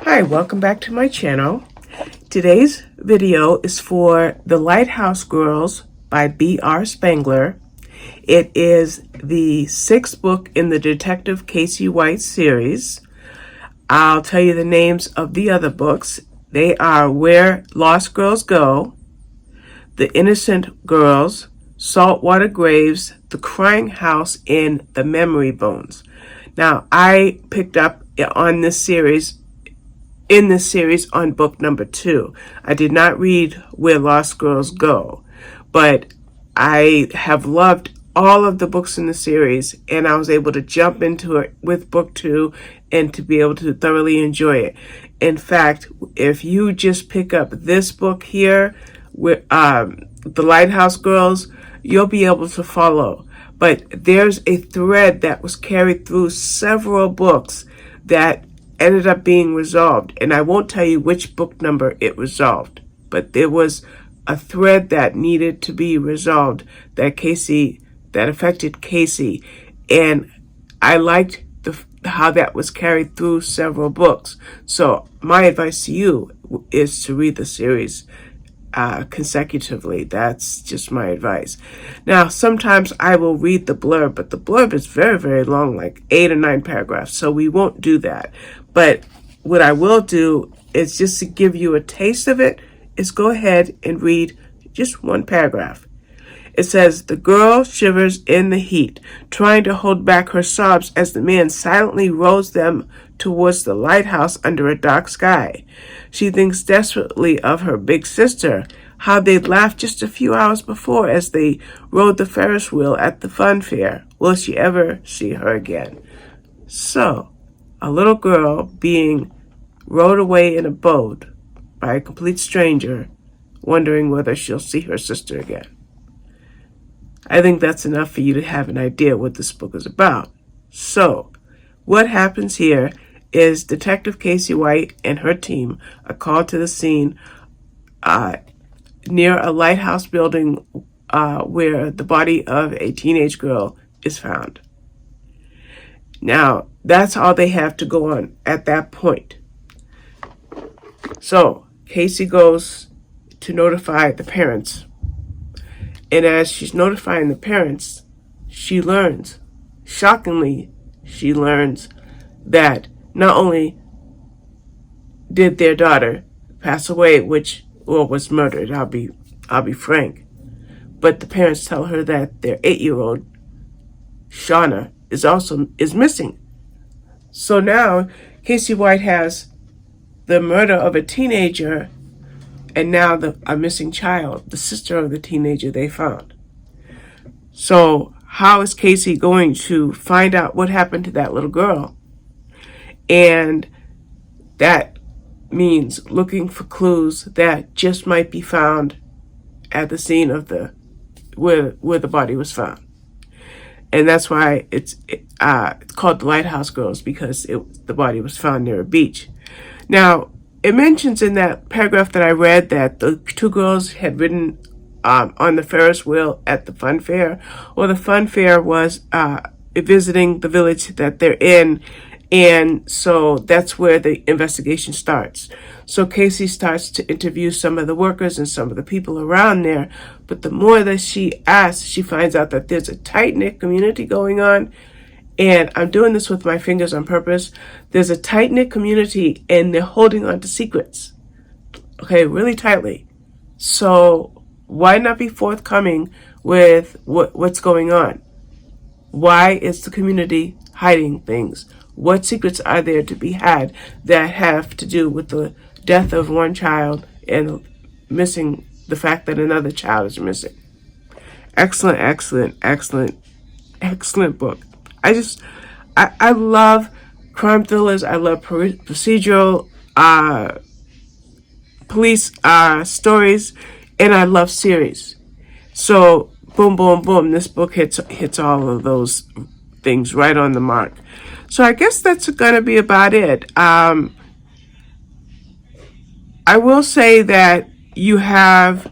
Hi, welcome back to my channel. Today's video is for The Lighthouse Girls by B.R. Spangler. It is the sixth book in the Detective Casey White series. I'll tell you the names of the other books. They are Where Lost Girls Go, The Innocent Girls, Saltwater Graves, The Crying House, and The Memory Bones. Now, I picked up on this series on book number 2. I did not read Where Lost Girls Go, but I have loved all of the books in the series, and I was able to jump into it with book 2 and to be able to thoroughly enjoy it. In fact, if you just pick up this book here, with The Lighthouse Girls, you'll be able to follow. But there's a thread that was carried through several books that ended up being resolved, and I won't tell you which book number it resolved, but there was a thread that needed to be resolved that affected Casey, and I liked how that was carried through several books. So my advice to you is to read the series consecutively. That's just my advice. Now, sometimes I will read the blurb, but the blurb is very, very long, like 8 or 9 paragraphs, so we won't do that. But what I will do is, just to give you a taste of it, is go ahead and read just one paragraph. It says, "The girl shivers in the heat, trying to hold back her sobs as the man silently rows them towards the lighthouse under a dark sky. She thinks desperately of her big sister, how they'd laughed just a few hours before as they rode the Ferris wheel at the fun fair. Will she ever see her again?" So, a little girl being rowed away in a boat by a complete stranger, wondering whether she'll see her sister again. I think that's enough for you to have an idea what this book is about. So, what happens here is Detective Casey White and her team are called to the scene near a lighthouse building where the body of a teenage girl is found. Now, that's all they have to go on at that point. So, Casey goes to notify the parents. And as she's notifying the parents, she learns, shockingly, she learns that not only did their daughter pass away, was murdered, I'll be frank, but the parents tell her that their 8-year-old, Shauna, is missing. So now Casey White has the murder of a teenager, and now a missing child, the sister of the teenager they found. So how is Casey going to find out what happened to that little girl? And that means looking for clues that just might be found at the scene of where the body was found. And that's why it's called The Lighthouse Girls, because the body was found near a beach. Now, it mentions in that paragraph that I read that the 2 girls had ridden on the Ferris wheel at the fun fair. Well, the fun fair was visiting the village that they're in, and so that's where the investigation starts. So Casey starts to interview some of the workers and some of the people around there, but the more that she asks, she finds out that there's a tight-knit community going on. And I'm doing this with my fingers on purpose. There's a tight-knit community, and they're holding on to secrets. Okay, really tightly. So why not be forthcoming with what's going on? Why is the community hiding things? What secrets are there to be had that have to do with the death of one child and the fact that another child is missing? Excellent, excellent, excellent, excellent book. I love crime thrillers. I love procedural police stories, and I love series. So boom, boom, boom. This book hits all of those things right on the mark. So I guess that's gonna be about it. I will say that you have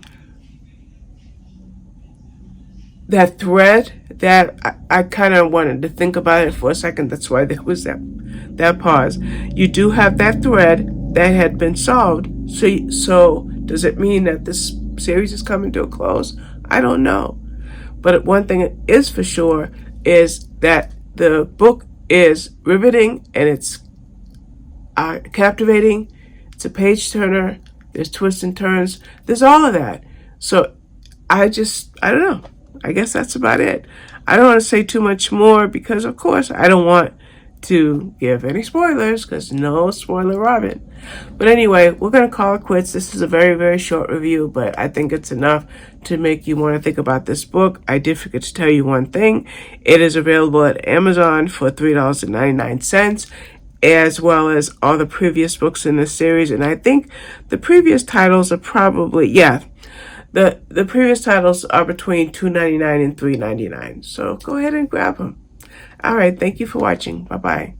that thread that I kind of wanted to think about it for a second. That's why there was that pause. You do have that thread that had been solved. So does it mean that this series is coming to a close? I don't know. But one thing is for sure is that the book is riveting and it's captivating. It's a page turner. There's twists and turns. There's all of that. So I don't know. I guess that's about it. I don't want to say too much more because, of course, I don't want to give any spoilers because no spoiler Robin. But anyway, we're going to call it quits. This is a very, very short review, but I think it's enough to make you want to think about this book. I did forget to tell you one thing. It is available at Amazon for $3.99, as well as all the previous books in this series. And I think the previous titles are probably, the previous titles are between $2.99 and $3.99. So go ahead and grab them. All right. Thank you for watching. Bye-bye.